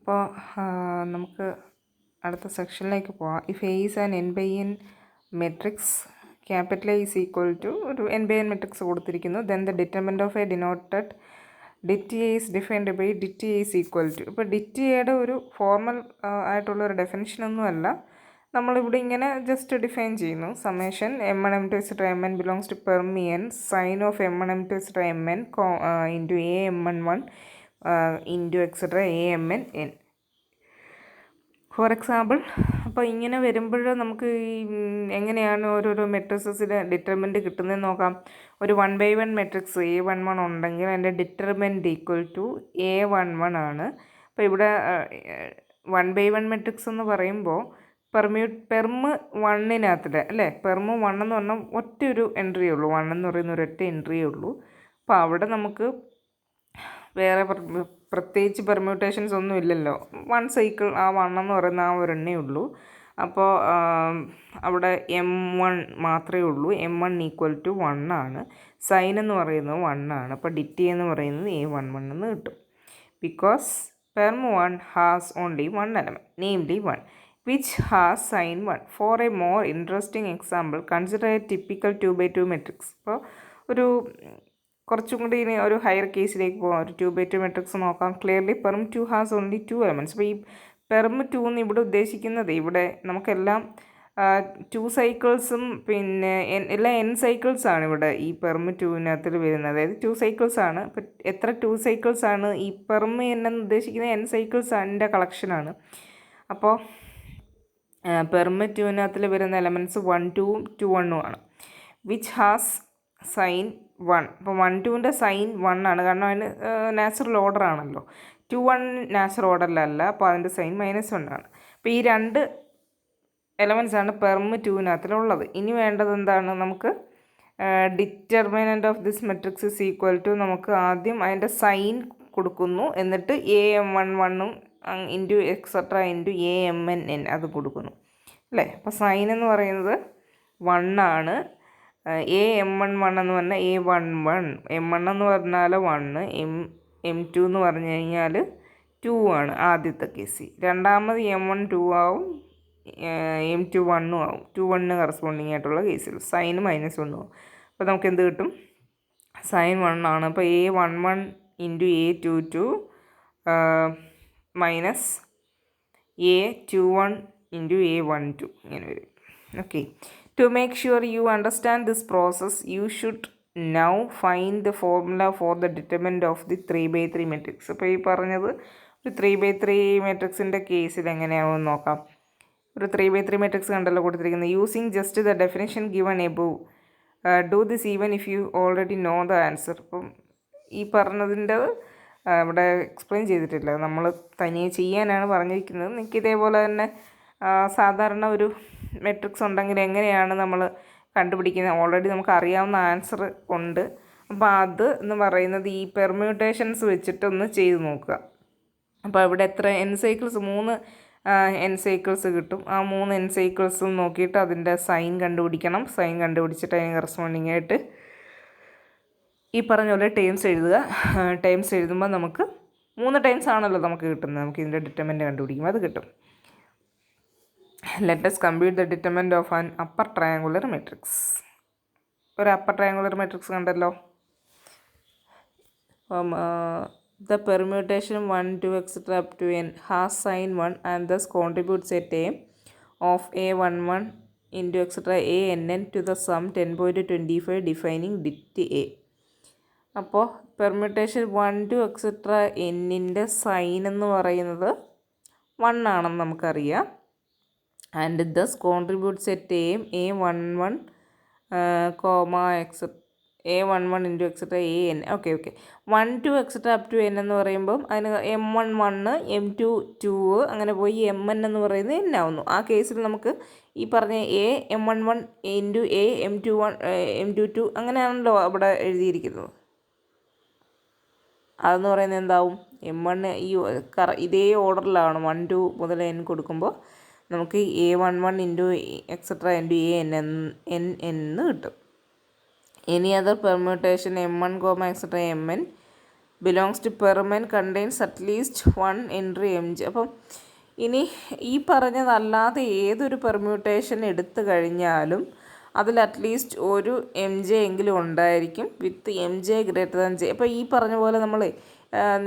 അപ്പോൾ നമുക്ക് അടുത്ത സെക്ഷനിലേക്ക് പോവാം. If A is an N by N matrix capital A is equal to ഒരു എൻ ബൈ എൻ മെട്രിക്സ് കൊടുത്തിരിക്കുന്നു. Then the determinant of A denoted det A is defined by det A is equal to. ഇപ്പോൾ ഡിറ്റ് എയുടെ ഒരു formal ആയിട്ടുള്ള ഒരു ഡെഫിനിഷനൊന്നുമല്ല, നമ്മളിവിടെ ഇങ്ങനെ ജസ്റ്റ് ഡിഫൈൻ ചെയ്യുന്നു. Summation M N M two etcetera M N belongs to perm N sign of M N M two etcetera M N into A M N one into etcetera A M N N. For example, അപ്പോൾ ഇങ്ങനെ വരുമ്പോൾ നമുക്ക് ഈ എങ്ങനെയാണ് ഓരോരോ മെട്രിക്സിൻ്റെ determinant കിട്ടുന്നതെന്ന് നോക്കാം. ഒരു 1/1 മെട്രിക്സ് A11 ഉണ്ടെങ്കിൽ അതിൻ്റെ ഡിറ്റർമിനൻ്റ് ഈക്വൽ ടു A11 ആണ്. അപ്പോൾ ഇവിടെ 1/1 മെട്രിക്സ് എന്ന് പറയുമ്പോൾ പെർമ് വണ്ണിനകത്തിലെ അല്ലേ, പെർമ് 1 എന്ന് പറഞ്ഞാൽ ഒറ്റ ഒരു എൻട്രിയേ ഉള്ളൂ, 1 എന്ന് പറയുന്ന ഒരൊറ്റ എൻട്രിയേ ഉള്ളൂ. അപ്പോൾ അവിടെ നമുക്ക് വേറെ പ്രത്യേകിച്ച് പെർമ്യൂട്ടേഷൻസ് ഒന്നും ഇല്ലല്ലോ. 1 സൈക്കിൾ ആ 1 എന്ന് പറയുന്ന ആ ഒരെണ്ണേ ഉള്ളൂ. അപ്പോൾ അവിടെ M1 മാത്രമേ ഉള്ളൂ. M1 ഈക്വൽ ടു 1 ആണ്. സൈൻ എന്ന് പറയുന്നത് 1 ആണ്. അപ്പോൾ ഡിറ്റി എന്ന് പറയുന്നത് A11 എന്ന് കിട്ടും. Because perm 1 has only 1 element, namely 1, which has sin 1. For a more interesting example, consider a typical 2/2 matrix. അപ്പോൾ ഒരു കുറച്ചും കൂടി ഇനി ഒരു ഹയർ കേസിലേക്ക് പോകാം. ഒരു 2/2 മെട്രിക്സ് നോക്കാം. Clearly perm 2 has only 2 elements. അപ്പോൾ ഈ പെർമ് 2 എന്ന് ഇവിടെ ഉദ്ദേശിക്കുന്നത്, ഇവിടെ നമുക്കെല്ലാം 2 സൈക്കിൾസും പിന്നെ എല്ലാം n സൈക്കിൾസാണ് ഇവിടെ ഈ പെർമ് 2-നകത്തിൽ വരുന്നത്. അതായത് 2 സൈക്കിൾസാണ്. അപ്പോൾ എത്ര 2 സൈക്കിൾസാണ് ഈ പെർമ് എന്ന് ഉദ്ദേശിക്കുന്നത്? n സൈക്കിൾസിൻ്റെ കളക്ഷനാണ്. അപ്പോൾ പെർമ് 2-നകത്തിൽ വരുന്ന എലമെൻറ്റ്സ് 1 2 2 1 ആണ്. Which has sign 1. അപ്പോൾ 1 2ൻ്റെ സൈൻ 1 ആണ്, കാരണം അതിന് നാച്ചുറൽ ഓർഡർ ആണല്ലോ. 2 1 നാച്ചുറൽ ഓർഡറിലല്ല, അപ്പോൾ അതിൻ്റെ സൈൻ -1 ആണ്. അപ്പോൾ ഈ 2 എലമെൻറ്റ്സ് ആണ് പെർമ് 2-നകത്തിലുള്ളത്. ഇനി വേണ്ടത് എന്താണ്? നമുക്ക് determinant of this matrix is equal to, നമുക്ക് ആദ്യം അതിൻ്റെ സൈൻ കൊടുക്കുന്നു, എന്നിട്ട് AM11 into etcetera into AMN അത് കൊടുക്കുന്നു അല്ലേ. അപ്പോൾ സൈൻ എന്ന് പറയുന്നത് 1 ആണ്. AM11 എന്ന് പറഞ്ഞാൽ A11, M1 എന്ന് പറഞ്ഞാൽ 1, M2 എന്ന് പറഞ്ഞു കഴിഞ്ഞാൽ 2 ആണ് ആദ്യത്തെ കേസിൽ. രണ്ടാമത് M1 2 ആവും, M2 1 ആവും. 2 1 കറസ്പോണ്ടിങ് ആയിട്ടുള്ള കേസിൽ സൈൻ -1 ആവും. അപ്പോൾ നമുക്ക് എന്ത് കിട്ടും? സൈൻ 1 ആണ്. അപ്പോൾ A11 into A22 minus A21 into A12 ഇങ്ങനെ വരും. Okay. To make sure you understand this process, you should now find the formula for the determinant of the 3/3 matrix. അപ്പോൾ ഈ പറഞ്ഞത് ഒരു 3/3 മെട്രിക്സിൻ്റെ കേസിൽ എങ്ങനെയാവുമെന്ന് നോക്കാം. ഒരു 3/3 മെട്രിക്സ് കണ്ടല്ലോ കൊടുത്തിരിക്കുന്നത്. Using just the definition given above, do this even if you already know the answer. അപ്പം ഈ പറഞ്ഞതിൻ്റെ ഇവിടെ എക്സ്പ്ലെയിൻ ചെയ്തിട്ടില്ല, നമ്മൾ തനിയെ ചെയ്യാനാണ് പറഞ്ഞിരിക്കുന്നത്. നിങ്ങൾക്ക് ഇതേപോലെ തന്നെ സാധാരണ ഒരു മെട്രിക്സ് ഉണ്ടെങ്കിൽ എങ്ങനെയാണ് നമ്മൾ കണ്ടുപിടിക്കുന്നത്? ഓൾറെഡി നമുക്ക് അറിയാവുന്ന ആൻസർ ഉണ്ട്. അപ്പോൾ അത് എന്ന് പറയുന്നത് ഈ പെർമ്യൂട്ടേഷൻസ് വെച്ചിട്ടൊന്ന് ചെയ്ത് നോക്കുക. അപ്പോൾ ഇവിടെ എത്ര n സൈക്കിൾസ്? 3 n സൈക്കിൾസ് കിട്ടും. ആ 3 n സൈക്കിൾസും നോക്കിയിട്ട് അതിൻ്റെ സൈൻ കണ്ടുപിടിക്കണം. സൈൻ കണ്ടുപിടിച്ചിട്ട് അതിന് കറസ്പോണ്ടിങ് ആയിട്ട് ഈ പറഞ്ഞ പോലെ ടേംസ് എഴുതുക. ടേംസ് എഴുതുമ്പോൾ നമുക്ക് 3 ടൈംസ് ആണല്ലോ നമുക്ക് കിട്ടുന്നത്. നമുക്ക് ഇതിൻ്റെ ഡിറ്റർമിനൻ്റ് കണ്ടുപിടിക്കുമ്പോൾ അത് കിട്ടും. Let us compute the determinant of an upper triangular matrix. ഒരു അപ്പർ ട്രയാങ്കുലർ മെട്രിക്സ് കണ്ടല്ലോ. The permutation 1 2 etc. up to n has sin 1 and thus contributes a term of A11 into etc. ANN to the sum 10.25 defining dit A. അപ്പോൾ permutation 1 to etcetera എന്നിൻ്റെ sign എന്ന് പറയുന്നത് 1 ആണെന്ന് നമുക്കറിയാം. And thus contributes a term A11 A11 into etcetera AN. Okay 1 to etcetera up to n എന്ന് പറയുമ്പം അതിന് M1 1, M2 2 അങ്ങനെ പോയി MN എന്ന് പറയുന്നത് n ആവുന്നു. ആ കേസിൽ നമുക്ക് ഈ പറഞ്ഞ M11 ഇൻറ്റു M21 M22 അങ്ങനെയാണല്ലോ അവിടെ എഴുതിയിരിക്കുന്നത്. അതെന്ന് പറയുന്നത് എന്താവും? M1 ഈ ഇതേ ഓർഡറിലാണ് 1 2 മുതൽ n കൊടുക്കുമ്പോൾ നമുക്ക് A11 into etcetera into AN എന്ന് കിട്ടും. Any other permutation M1 etcetera MN belongs to permian contains അറ്റ്ലീസ്റ്റ് 1 എൻട്രി എം ജെ. അപ്പം ഇനി ഈ പറഞ്ഞതല്ലാതെ ഏതൊരു പെർമ്യൂട്ടേഷൻ എടുത്തു കഴിഞ്ഞാലും അതിൽ അറ്റ്ലീസ്റ്റ് ഒരു എം ജെ എങ്കിലും ഉണ്ടായിരിക്കും വിത്ത് M J greater than J. അപ്പോൾ ഈ പറഞ്ഞ പോലെ നമ്മൾ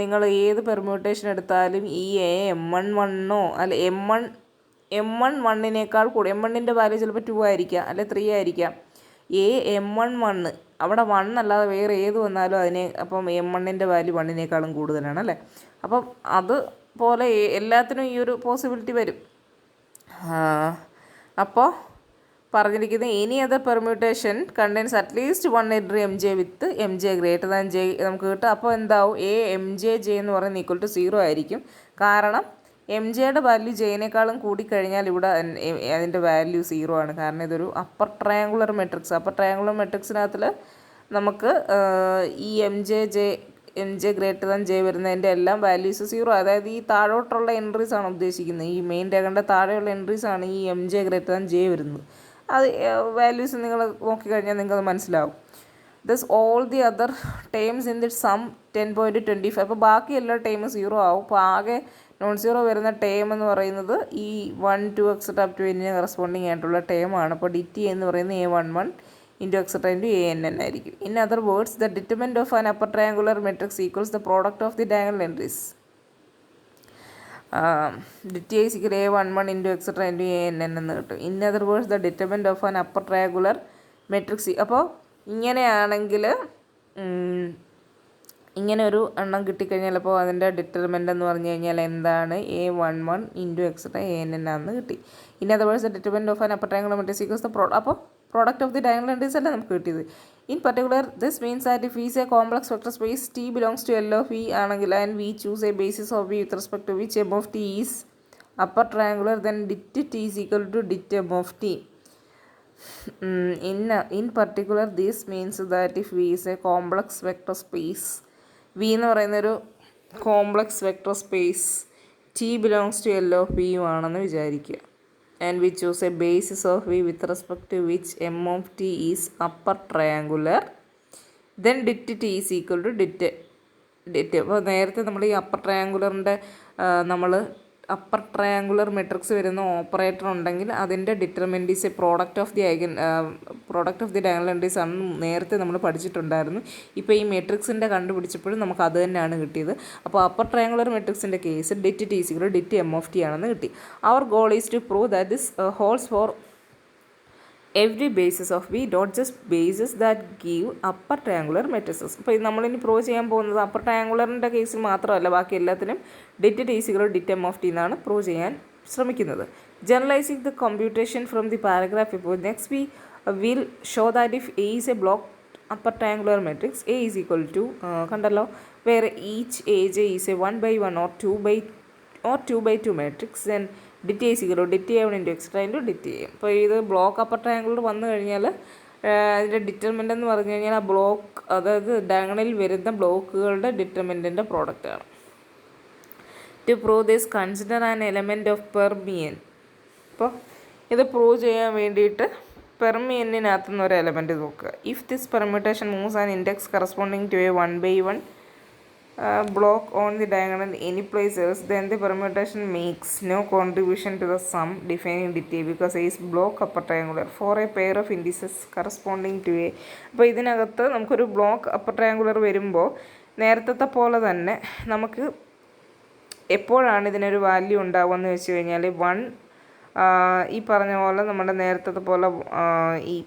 നിങ്ങൾ ഏത് പെർമ്യൂട്ടേഷൻ എടുത്താലും ഈ M11 അല്ല M11 കൂടി M1ൻ്റെ വാല്യൂ ചിലപ്പോൾ 2 ആയിരിക്കാം അല്ലെ 3 ആയിരിക്കാം. M11 അവിടെ 1 അല്ലാതെ വേറെ ഏത് വന്നാലും അപ്പം M1ൻ്റെ വാല്യൂ 1 കൂടുതലാണ് അല്ലേ. അപ്പം അതുപോലെ എല്ലാത്തിനും ഈ ഒരു പോസിബിലിറ്റി വരും. അപ്പോൾ പറഞ്ഞിരിക്കുന്നത് എനി അതർ പെർമ്യൂട്ടേഷൻ കണ്ടെയ്ൻസ് അറ്റ്ലീസ്റ്റ് 1 എൻട്രി എം ജെ വിത്ത് M J greater than J നമുക്ക് കിട്ടും. അപ്പോൾ എന്താവും എം ജെ എന്ന് പറയുന്നത് ഈക്വൽ ടു 0 ആയിരിക്കും. കാരണം എം ജെയുടെ വാല്യൂ ജെയിനേക്കാളും കൂടിക്കഴിഞ്ഞാൽ ഇവിടെ അതിൻ്റെ വാല്യൂ 0 ആണ്. കാരണം ഇതൊരു അപ്പർ ട്രയാങ്കുലർ മെട്രിക്സിനകത്തിൽ നമുക്ക് ഈ M J greater than J വരുന്നതിൻ്റെ എല്ലാം വാല്യൂസ് 0. അതായത് ഈ താഴോട്ടുള്ള എൻട്രീസ് ആണ് ഉദ്ദേശിക്കുന്നത്. ഈ മെയിൻ രേഖയുടെ താഴെയുള്ള എൻട്രീസ് ആണ് ഈ M J greater than J വരുന്നത്. അത് വാല്യൂസ് നിങ്ങൾ നോക്കിക്കഴിഞ്ഞാൽ നിങ്ങൾക്കത് മനസ്സിലാവും. Thus all the other terms in the sum 10.25. അപ്പോൾ ബാക്കി എല്ലാ ടേമും 0 ആവും. അപ്പോൾ ആകെ നോൺ സീറോ വരുന്ന ടേം എന്ന് പറയുന്നത് ഈ 1, 2 എക്സെട്ര അപ് ടു എന്നിന് കറസ്പോണ്ടിങ് ആയിട്ടുള്ള ടേമാണ്. അപ്പോൾ ഡിറ്റി എന്ന് പറയുന്നത് A11 into etcetera into ANN ആയിരിക്കും. In other words the determinant of an upper triangular matrix equals the product of the diagonal entries. Det A11 into etcetera into ANN എന്ന് കിട്ടും. In other words the determinant of an upper triangular matrix. അപ്പോൾ ഇങ്ങനെയാണെങ്കിൽ ഇങ്ങനെ ഒരു എണ്ണം കിട്ടിക്കഴിഞ്ഞാൽ അപ്പോൾ അതിൻ്റെ ഡിറ്റർമിനൻ്റ് എന്ന് പറഞ്ഞു കഴിഞ്ഞാൽ എന്താണ് A11 ഇൻറ്റു എക്സെട്ര ANN ആണെന്ന് കിട്ടി. In other words the determinant of an upper triangular matrix equals the അപ്പോൾ product of the diagonal entries അല്ലേ നമുക്ക് കിട്ടിയത്. In particular this means that if is a complex vector space T belongs to L of E ആണെങ്കിൽ and we choose a basis of V with respect to which M of T is upper triangular then det T is equal to det M of T. In particular this means that if V is a complex vector space, V എന്ന് പറയുന്നൊരു complex vector space T belongs to L of V ആണെന്ന് വിചാരിക്കുക. And we choose a basis of V with respect to which M of T is upper triangular then det T is equal to det. അപ്പോൾ നേരത്തെ നമ്മൾ ഈ upper ട്രയാങ്കുലറിൻ്റെ upper triangular matrix വരുന്ന operator ഉണ്ടെങ്കിൽ അതിൻ്റെ determinant is a product of the diagonal entries ആണ് നേരത്തെ നമ്മൾ പഠിച്ചിട്ടുണ്ടായിരുന്നു. ഇപ്പോൾ ഈ മെട്രിക്സിൻ്റെ കണ്ടുപിടിച്ചപ്പോഴും നമുക്ക് അത് തന്നെയാണ് കിട്ടിയത്. അപ്പോൾ അപ്പർ ട്രയാങ്കുലർ മെട്രിക്സിൻ്റെ case det T is equal to det M of T ആണെന്ന് കിട്ടി. Our goal is to prove that this holds for every basis of V dot just basis that give upper triangular matrices. അപ്പോൾ ഇത് നമ്മളിനി prove ചെയ്യാൻ പോകുന്നത് upper ട്രയാങ്കുലറിൻ്റെ കേസിൽ മാത്രമല്ല, ബാക്കി എല്ലാത്തിനും det T is equal to det M of T എന്നാണ് പ്രൂവ് ചെയ്യാൻ ശ്രമിക്കുന്നത്. Generalizing the computation from the paragraph ഇപ്പോൾ next we will show that if A is a block upper triangular matrix A is equal to കണ്ടല്ലോ വേറെ each AJ is a 1/1 or 2/2 matrix then det is equal to det A1 into etcetera into det A. അപ്പോൾ ഇത് block upper triangular വന്നു കഴിഞ്ഞാൽ അതിൻ്റെ determinant എന്ന് പറഞ്ഞു കഴിഞ്ഞാൽ ആ ബ്ലോക്ക് അതായത് ഡയഗണലിൽ വരുന്ന ബ്ലോക്കുകളുടെ ഡിറ്റർമിനൻ്റിൻ്റെ പ്രോഡക്റ്റാണ്. To prove this consider an element of permian. അപ്പോൾ ഇത് പ്രൂവ് ചെയ്യാൻ വേണ്ടിയിട്ട് പെർമിയനിനകത്തുനിന്ന് ഒരു എലമെൻറ്റ് നോക്കുക. If this permutation moves an index corresponding to a 1/1 block on the diagonal any place else, then the permutation makes no contribution to the sum defining dt because A is block upper triangular for a pair of indices corresponding to A. അപ്പോൾ ഇതിനകത്ത് നമുക്കൊരു block upper triangular വരുമ്പോൾ നേരത്തെ പോലെ തന്നെ നമുക്ക് എപ്പോഴാണ് ഇതിനൊരു വാല്യൂ ഉണ്ടാവുകയെന്ന് വെച്ച് കഴിഞ്ഞാൽ 1 ഈ പറഞ്ഞ പോലെ നമ്മുടെ നേരത്തെ പോലെ ഈ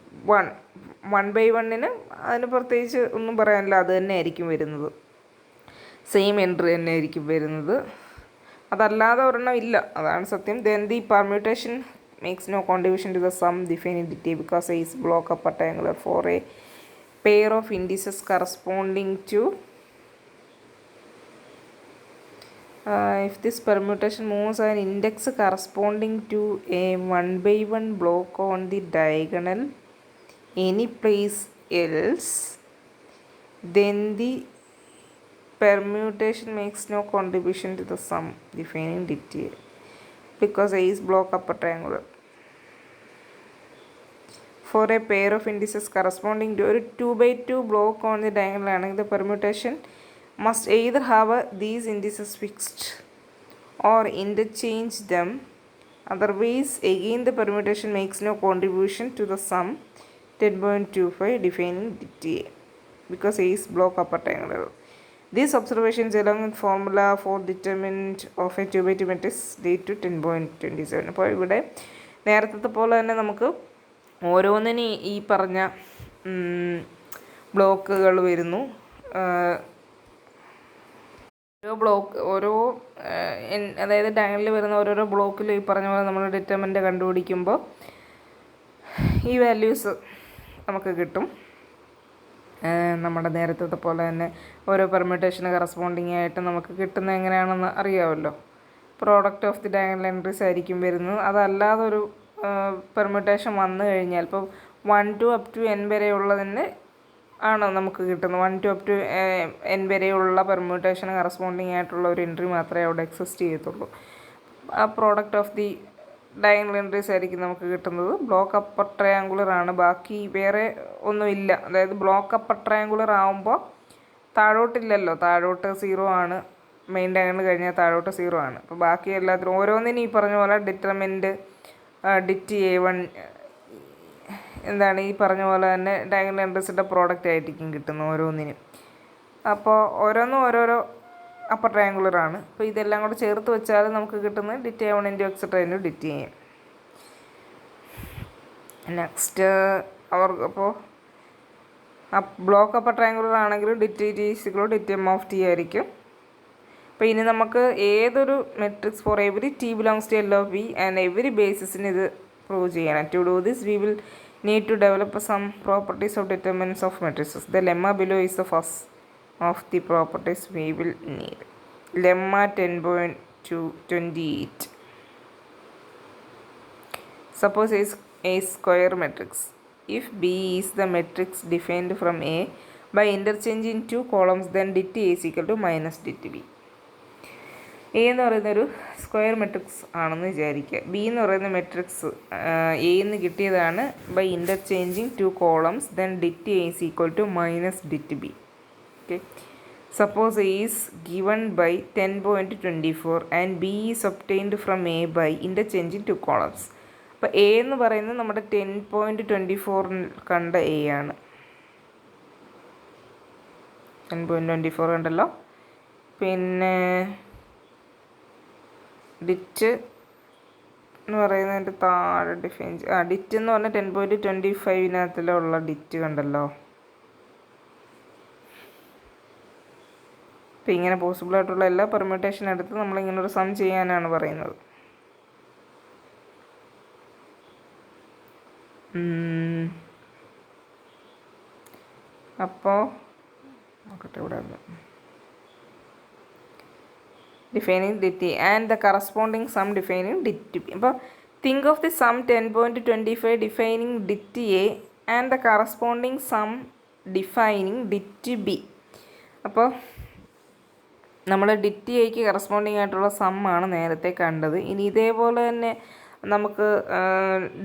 1/1 അതിന് പ്രത്യേകിച്ച് ഒന്നും പറയാനില്ല, അത് തന്നെ ആയിരിക്കും വരുന്നത്, സെയിം എൻട്രി തന്നെ ആയിരിക്കും വരുന്നത്. അതല്ലാതെ ഒരെണ്ണം ഇല്ല, അതാണ് സത്യം. Then the permutation makes no contribution to the sum defining det because A is block upper triangular for a pair of indices corresponding to if this permutation moves an index corresponding to a 1/1 block on the diagonal any place else, then the permutation makes no contribution to the sum defining dt because A is block upper triangular for a pair of indices corresponding to a 2/2 block on the diagonal ആണെങ്കിൽ the permutation must either have these indices fixed or interchange them. Otherwise, again the permutation makes no contribution to the sum 10.25 defining DTA because A is block upper triangular. These observations along with formula for determinant of a 2x2 matrix lead to 10.27. അപ്പോൾ ഇവിടെ നേരത്തെ പോലെ തന്നെ നമുക്ക് ഓരോന്നിനും ഈ പറഞ്ഞ ബ്ലോക്കുകൾ വരുന്നു. ഓരോ അതായത് ഡയഗണലിൽ വരുന്ന ഓരോരോ ബ്ലോക്കിൽ ഈ പറഞ്ഞ പോലെ നമ്മൾ ഡിറ്റർമിനൻ്റ് കണ്ടുപിടിക്കുമ്പോൾ ഈ വാല്യൂസ് നമുക്ക് കിട്ടും. നമ്മുടെ നേരത്തെ പോലെ തന്നെ ഓരോ പെർമ്യൂട്ടേഷന് കറസ്പോണ്ടിങ് ആയിട്ട് നമുക്ക് കിട്ടുന്നത് എങ്ങനെയാണെന്ന് അറിയാമല്ലോ. Product of the diagonal entries ആയിരിക്കും വരുന്നത്. അതല്ലാതൊരു പെർമ്യൂട്ടേഷൻ വന്നു കഴിഞ്ഞാൽ ഇപ്പോൾ 1 to up to n വരെയുള്ളതിന് ആണ് നമുക്ക് കിട്ടുന്നത്. 1 to up to n വരെയുള്ള പെർമ്യൂട്ടേഷന് കറസ്പോണ്ടിങ് ആയിട്ടുള്ള ഒരു എൻട്രി മാത്രമേ അവിടെ എക്സിസ്റ്റ് ചെയ്യത്തുള്ളൂ. ആ product of the diagonal entries ആയിരിക്കും നമുക്ക് കിട്ടുന്നത്. ബ്ലോക്ക് അപ്പർ ട്രയാങ്കുലർ ആണ്, ബാക്കി വേറെ ഒന്നുമില്ല. അതായത് ബ്ലോക്ക് അപ്പർ ട്രയാങ്കുലർ ആകുമ്പോൾ താഴോട്ടില്ലല്ലോ, താഴോട്ട് 0 ആണ്. മെയിൻ ഡയഗണൽ കഴിഞ്ഞാൽ താഴോട്ട് 0 ആണ്. അപ്പോൾ ബാക്കി എല്ലാത്തിനും ഓരോന്നിനും ഈ പറഞ്ഞ പോലെ ഡിറ്റർമിനൻ്റ് ഡിറ്റ് A1 എന്താണ് ഈ പറഞ്ഞ പോലെ തന്നെ ഡയഗണൽ എൻട്രീസിൻ്റെ പ്രോഡക്റ്റ് ആയിരിക്കും കിട്ടുന്നത് ഓരോന്നിനും. അപ്പോൾ ഓരോന്നും ഓരോരോ അപ്പർ ട്രയാങ്കുലർ ആണ്. അപ്പോൾ ഇതെല്ലാം കൂടെ ചേർത്ത് വെച്ചാൽ നമുക്ക് കിട്ടുന്നത് det A1 into etcetera into det A. Next അപ്പോൾ ബ്ലോക്ക് അപ്പർ ട്രയാങ്കുലർ ആണെങ്കിലും det T equal det M of T ആയിരിക്കും. അപ്പോൾ ഇനി നമുക്ക് ഏതൊരു matrix for every T belongs to L of V and every ബേസിസിന് ഇത് പ്രൂവ് ചെയ്യണം. To do this we will need to develop some properties of determinants of matrices. The lemma below is the first of the properties we will need. Lemma 10.28. Suppose a square matrix. If B is the matrix defined from A by interchanging two columns, then dit A is equal to minus dit B. A എന്ന് പറയുന്നൊരു square matrix ആണെന്ന് വിചാരിക്കുക. B എന്ന് പറയുന്ന matrix എന്ന് കിട്ടിയതാണ് by interchanging 2 columns, then det A is equal to minus det B. Okay, suppose A is given by 10.24 and B is obtained from A by interchanging 2 columns. അപ്പോൾ A എന്ന് പറയുന്നത് നമ്മുടെ 10.24 കണ്ട എ ആണ്. 10.24 കണ്ടല്ലോ. പിന്നെ ഡിറ്റ് എന്ന് പറയുന്നതിൻ്റെ താഴെ ഡിഫൈൻ ഡിറ്റ് എന്ന് പറഞ്ഞാൽ 10.25 ഡിറ്റ് കണ്ടല്ലോ. അപ്പോൾ ഇങ്ങനെ പോസിബിളായിട്ടുള്ള എല്ലാ പെർമ്യൂട്ടേഷൻ എടുത്ത് നമ്മളിങ്ങനൊരു സം ചെയ്യാനാണ് പറയുന്നത്. അപ്പോൾ നോക്കട്ടെ ഇവിടെ defining dit A and the corresponding sum defining dit B. അപ്പോൾ think of the sum 10.25 defining dit A and the corresponding sum defining dit B. അപ്പോൾ നമ്മൾ ഡിറ്റ് എക്ക് കറസ്പോണ്ടിങ് ആയിട്ടുള്ള സമ്മാണ് നേരത്തെ കണ്ടത്. ഇനി ഇതേപോലെ തന്നെ നമുക്ക്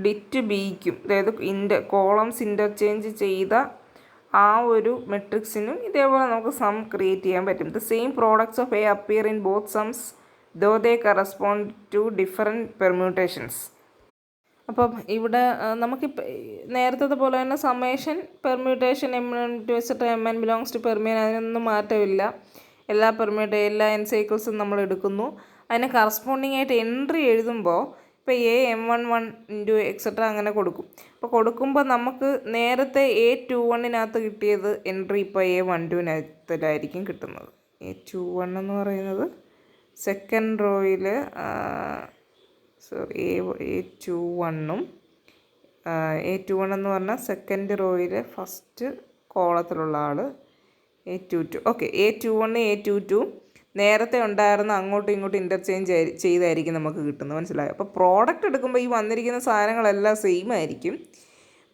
ഡിറ്റ് ബിക്കും, അതായത് കോളംസ് ഇൻ്റർചേഞ്ച് ചെയ്ത ആ ഒരു മെട്രിക്സിനും ഇതേപോലെ നമുക്ക് സം ക്രിയേറ്റ് ചെയ്യാൻ പറ്റും. The same products of A appear in both sums though they correspond to different permutations. അപ്പം ഇവിടെ നമുക്കിപ്പോൾ നേരത്തെ പോലെ തന്നെ summation permutation M N belongs to permian, അതിനൊന്നും മാറ്റമില്ല. എല്ലാ എൻ സൈക്കിൾസും നമ്മൾ എടുക്കുന്നു. അതിന് കറസ്പോണ്ടിങ് ആയിട്ട് എൻട്രി എഴുതുമ്പോൾ ഇപ്പോൾ M11 ഇൻറ്റു എക്സെട്ര അങ്ങനെ കൊടുക്കും. അപ്പോൾ കൊടുക്കുമ്പോൾ നമുക്ക് നേരത്തെ A21 കിട്ടിയത് എൻട്രി ഇപ്പോൾ A12 കിട്ടുന്നത്. A21 എന്ന് പറയുന്നത് സെക്കൻഡ് റോയിൽ A21 എന്ന് പറഞ്ഞാൽ സെക്കൻഡ് റോയിൽ ഫസ്റ്റ് കോളത്തിലുള്ള ആൾ A22. ഓക്കെ, A21 A22 നേരത്തെ ഉണ്ടായിരുന്ന അങ്ങോട്ടും ഇങ്ങോട്ടും ഇൻ്റർചേഞ്ച് ചെയ്തായിരിക്കും നമുക്ക് കിട്ടുന്നത്. മനസ്സിലായോ? അപ്പോൾ പ്രോഡക്റ്റ് എടുക്കുമ്പോൾ ഈ വന്നിരിക്കുന്ന സാധനങ്ങളെല്ലാം സെയിം ആയിരിക്കും,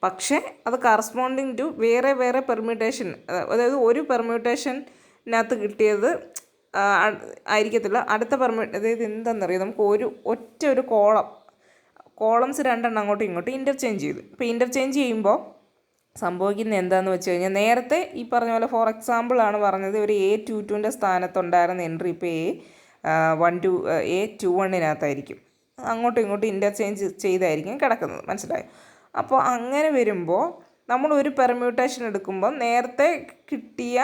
പക്ഷേ അത് കറസ്പോണ്ടിങ് ടു വേറെ വേറെ പെർമ്യൂട്ടേഷൻ, അതായത് ഒരു പെർമ്യൂട്ടേഷനകത്ത് കിട്ടിയത് ആയിരിക്കത്തില്ല അടുത്ത അതായത് എന്താണെന്നറിയാം, നമുക്ക് ഒരു കോളംസ് രണ്ടെണ്ണം അങ്ങോട്ടും ഇങ്ങോട്ടും ഇൻ്റർചേഞ്ച് ചെയ്തു. ഇപ്പോൾ ഇൻ്റർചേഞ്ച് ചെയ്യുമ്പോൾ സംഭവിക്കുന്നത് എന്താണെന്ന് വെച്ച് കഴിഞ്ഞാൽ നേരത്തെ ഈ പറഞ്ഞ പോലെ ഫോർ എക്സാമ്പിളാണ് പറഞ്ഞത് ഒരു A22ൻ്റെ സ്ഥാനത്തുണ്ടായിരുന്ന എൻട്രി ഇപ്പോൾ A21 അങ്ങോട്ടും ഇങ്ങോട്ടും ഇൻ്റർചേഞ്ച് ചെയ്തായിരിക്കും കിടക്കുന്നത്, മനസ്സിലായോ? അപ്പോൾ അങ്ങനെ വരുമ്പോൾ നമ്മൾ ഒരു പെർമ്യൂട്ടേഷൻ എടുക്കുമ്പോൾ നേരത്തെ കിട്ടിയ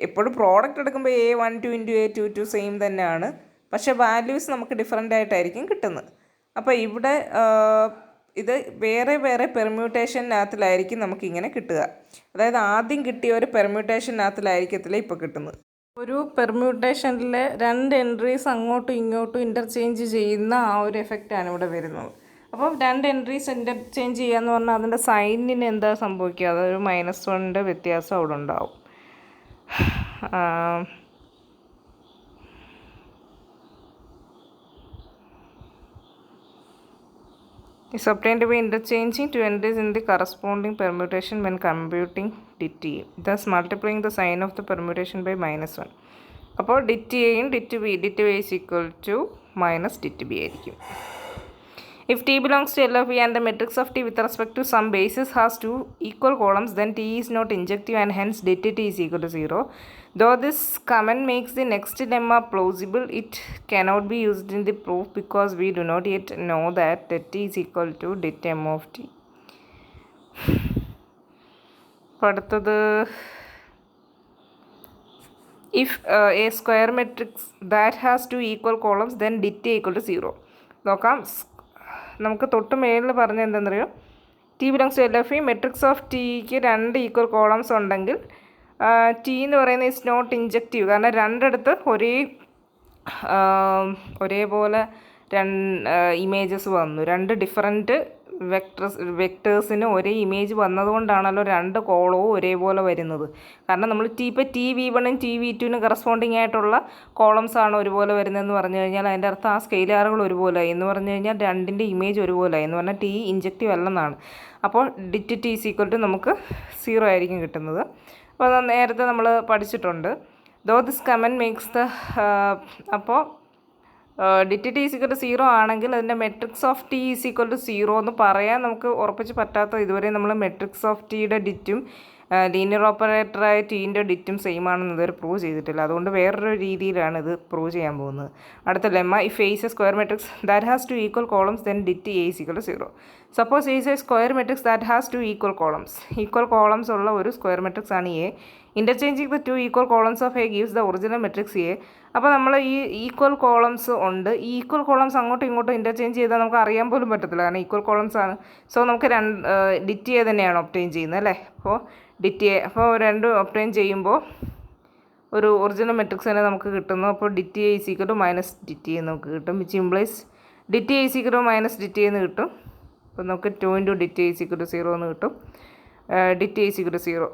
എപ്പോഴും പ്രോഡക്റ്റ് എടുക്കുമ്പോൾ A12 ഇൻറ്റു A22 സെയിം തന്നെയാണ്, പക്ഷേ വാല്യൂസ് നമുക്ക് ഡിഫറെൻ്റ് ആയിട്ടായിരിക്കും കിട്ടുന്നത്. അപ്പോൾ ഇവിടെ ഇത് വേറെ വേറെ പെർമ്യൂട്ടേഷനകത്തിലായിരിക്കും നമുക്കിങ്ങനെ കിട്ടുക. അതായത് ആദ്യം കിട്ടിയ ഒരു പെർമ്യൂട്ടേഷനകത്തിലായിരിക്കത്തില്ല ഇപ്പോൾ കിട്ടുന്നത്. ഒരു പെർമ്യൂട്ടേഷനിൽ 2 എൻട്രീസ് അങ്ങോട്ടും ഇങ്ങോട്ടും ഇൻ്റർചേഞ്ച് ചെയ്യുന്ന ആ ഒരു എഫക്റ്റാണ് ഇവിടെ വരുന്നത്. അപ്പോൾ 2 എൻട്രീസ് ഇൻ്റർചേഞ്ച് ചെയ്യുക എന്ന് പറഞ്ഞാൽ അതിൻ്റെ സൈനിന് എന്താ സംഭവിക്കുക, അതൊരു -1ൻ്റെ വ്യത്യാസം അവിടെ ഉണ്ടാവും. is obtained by interchanging two entries in the corresponding permutation when computing dit A, thus multiplying the sign of the permutation by -1. അപ്പോൾ dit A യും dit B is equal to minus dit B ആയിരിക്കും. If T belongs to L of E and the matrix of T with respect to some basis has two equal columns, then T is not injective and hence dit T is equal to 0. Though this comment makes the next lemma plausible, it cannot be used in the proof because we do not yet know that dit T is equal to dit M of T. അടുത്തത് if a square matrix that has two equal columns, then dit A equal to 0. നോക്കാം, നമുക്ക് തൊട്ട് മേളിൽ പറഞ്ഞ എന്താണെന്നറിയോ, T belongs to L F E, matrix of ടിക്ക് 2 equal columns ഉണ്ടെങ്കിൽ T എന്ന് പറയുന്നത് ഇസ് നോട്ട് ഇൻജക്റ്റീവ്. കാരണം രണ്ടിടത്ത് ഒരേപോലെ ഇമേജസ് വന്നു, 2 ഡിഫറൻറ്റ് വെക്ടേഴ്സിന് ഒരേ ഇമേജ് വന്നതുകൊണ്ടാണല്ലോ 2 കോളവും ഒരേപോലെ വരുന്നത്. കാരണം നമ്മൾ ഇപ്പോൾ TV1 TV2 കറസ്പോണ്ടിങ് ആയിട്ടുള്ള കോളംസ് ആണ് ഒരുപോലെ വരുന്നതെന്ന് പറഞ്ഞു കഴിഞ്ഞാൽ അതിൻ്റെ അർത്ഥം ആ സ്കെയിലാറുകൾ ഒരുപോലെ എന്ന് പറഞ്ഞു കഴിഞ്ഞാൽ 2ൻ്റെ ഇമേജ് ഒരുപോലെ എന്ന് പറഞ്ഞാൽ ടി ഇൻജക്റ്റീവ് അല്ലെന്നാണ്. അപ്പോൾ dit T is equal to നമുക്ക് 0 ആയിരിക്കും കിട്ടുന്നത്. അപ്പോൾ അത് നേരത്തെ നമ്മൾ പഠിച്ചിട്ടുണ്ട്. Though this comment makes the അപ്പോൾ dit T is equal to 0 ആണെങ്കിൽ അതിൻ്റെ matrix of T is equal to 0 എന്ന് പറയാൻ നമുക്ക് ഉറപ്പിച്ച് പറ്റാത്ത, ഇതുവരെ നമ്മൾ മെട്രിക്സ് ഓഫ് ടിയുടെ ഡിറ്റും ലീനിയർ ഓപ്പറേറ്ററായ ടീൻ്റെ ഡിറ്റും സെയിം ആണെന്ന് ഇതുവരെ പ്രൂവ് ചെയ്തിട്ടില്ല. അതുകൊണ്ട് വേറൊരു രീതിയിലാണ് ഇത് പ്രൂവ് ചെയ്യാൻ പോകുന്നത്. അടുത്ത lemma, if A is a square matrix that has two equal columns, then dit A is equal to 0. Suppose A is a square matrix that has two equal columns. Equal columns ഉള്ള ഒരു square matrix ആണ് A. Interchanging the two equal columns of A gives the original matrix A. അപ്പോൾ നമ്മൾ ഈ equal columns ഉണ്ട്, ഈ equal columns അങ്ങോട്ടും ഇങ്ങോട്ടും ഇൻ്റർചേഞ്ച് ചെയ്താൽ നമുക്ക് അറിയാൻ പോലും പറ്റത്തില്ല, കാരണം ഈക്വൽ കോളംസ് ആണ്. സോ നമുക്ക് dit A തന്നെയാണ് ഒബ്റ്റെയിൻ ചെയ്യുന്നത് അല്ലേ. അപ്പോൾ dit A, അപ്പോൾ 2 ഒബ്റ്റെയിൻ ചെയ്യുമ്പോൾ ഒരു ഒറിജിനൽ മെട്രിക്സ് തന്നെ നമുക്ക് കിട്ടുന്നു. അപ്പോൾ dit A is equal to minus dit A നമുക്ക് കിട്ടും, which implies dit A is equal to minus dit A എന്ന് കിട്ടും. അപ്പോൾ നമുക്ക് 2 into dit A is equal to 0 എന്ന് കിട്ടും. dit A is equal to 0.